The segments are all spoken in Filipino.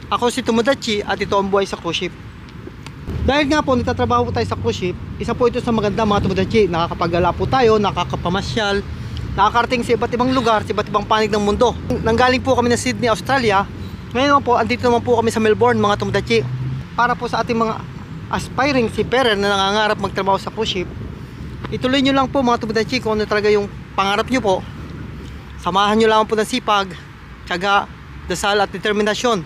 Ako si Tomodachi at ito ang buhay sa cruise ship. Dahil nga po nagtatrabaho po tayo sa cruise ship, isa po ito sa maganda mga Tomodachi. Nakakapagala po tayo, nakakapamasyal, nakakarating sa iba't ibang lugar, sa iba't ibang panig ng mundo. Nanggaling po kami ng Sydney, Australia. Ngayon naman po, andito naman po kami sa Melbourne mga Tomodachi. Para po sa ating mga aspiring seafarer na nangangarap magtrabaho sa cruise ship, ituloy nyo lang po mga Tomodachi kung ano talaga yung pangarap nyo po. Samahan nyo lang po ng sipag, tiyaga, dasal at determinasyon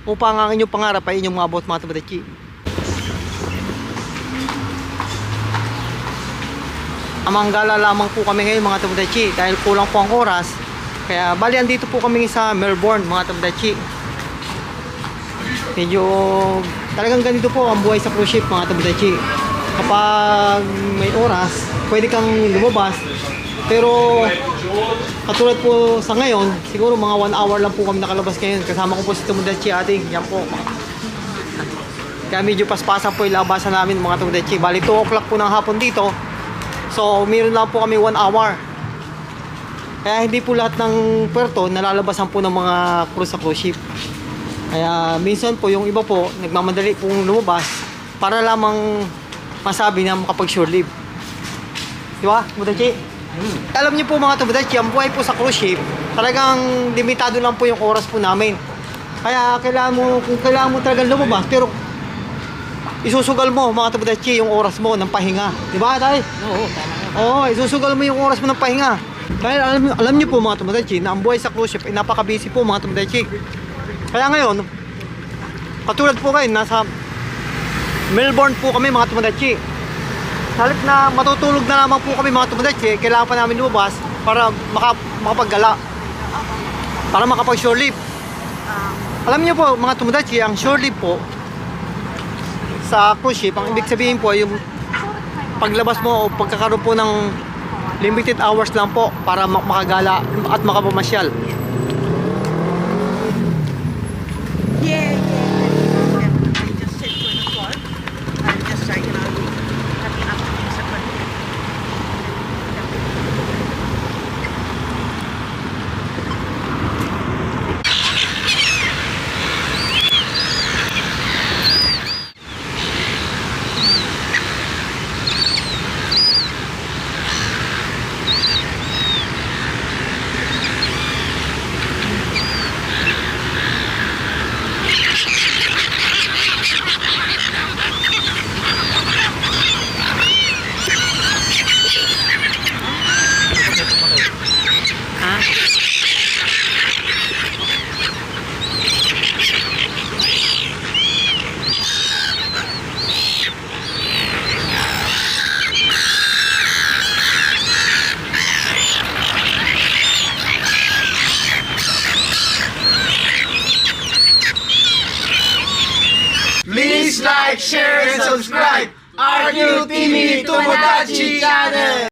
upang ang inyong pangarap ay inyong maabot mga Tomodachi. Amanggala lamang po kami ngayon mga Tomodachi dahil kulang po ang oras. Kaya bali andito po kami sa Melbourne mga Tomodachi. Medyo talagang ganito po ang buhay sa cruise ship mga Tomodachi. Kapag may oras, pwede kang lumabas. Pero katulad po sa ngayon, siguro mga 1 hour lang po kami nakalabas ngayon. Kasama ko po si Tomodachi ating. Yan po. Kaya medyo paspasan po yung labasan namin mga Tomodachi. Bali 2 o'clock po ng hapon dito. So meron lang po kami 1 hour. Kaya hindi po lahat ng puerto nalalabasan po ng mga cruise sa cruise ship. Kaya minsan po yung iba po nagmamadali pong lumabas para lamang masabi na makapag shore leave. Diba Tomodachi? Alam niyo po mga Tomodachi, ang buhay po sa cruise ship talagang limitado lang po yung oras po namin. Kaya kailangan mo, kung kailangan mo talagang lumabas, pero isusugal mo mga Tomodachi yung oras mo ng pahinga. Diba tayo? Oo, tama nga. Oo, isusugal mo yung oras mo ng pahinga. Dahil alam niyo po mga Tomodachi na ang buhay sa cruise ship ay napaka-busy po mga Tomodachi. Kaya ngayon, katulad po kayo, nasa Melbourne po kami mga Tomodachi. Halip na matutulog na lamang po kami mga Tomodachi, kailangan pa namin lumabas para makapaggala, para makapag-shore leave. Alam niyo po mga Tomodachi, ang shore leave po sa cruise ship, ang ibig sabihin po ay yung paglabas mo o pagkakaroon po ng limited hours lang po para makagala at makapamasyal. Yeah. I just sit for the floor. I'm just starting out cutting up things sa pwede. Please like, share, and subscribe. RQ TV Tomodachi Channel.